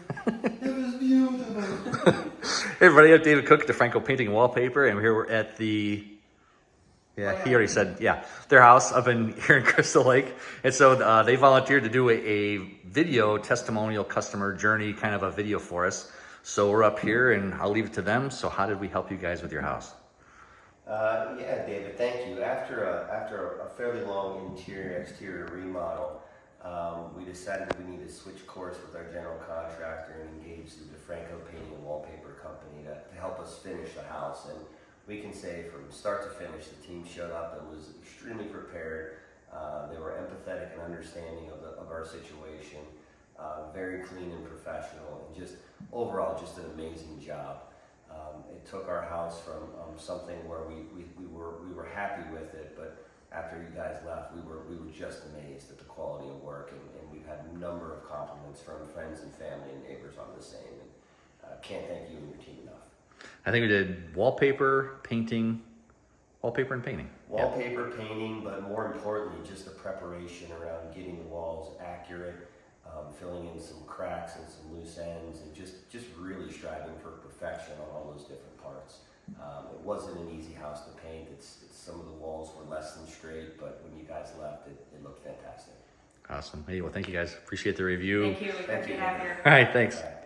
It was beautiful. Hey everybody, I'm David Cook, D'Franco Painting Wallpaper, and we're at the, he already said, their house up in here in Crystal Lake. And so they volunteered to do a video testimonial customer journey, kind of a video for us. So we're up here and I'll leave it to them. So how did we help you guys with your house? Yeah, David, thank you. After a fairly long exterior remodel, we decided we need to switch course with our general contractor and engage the D'Franco Painting Wallpaper company to help us finish the house. And we can say from start to finish, the team showed up and was extremely prepared. They were empathetic and understanding of our situation, very clean and professional, and just overall just an amazing job. It took our house from something where we were happy with it, but after you guys left, we were just amazed at the quality of work, and we've had a number of compliments from friends and family and neighbors on the same. And can't thank you and your team enough. I think we did wallpaper, painting, wallpaper and painting. Wallpaper, painting, but more importantly, just the preparation around getting the walls accurate, filling in some cracks and some loose ends, and just really striving for perfection on all those different parts. It wasn't an easy house to paint. Some of the walls were less than straight, but when you guys left, it looked fantastic. Awesome. Hey, well, thank you guys. Appreciate the review. Thank you. We hope you have your All right, thanks. All right.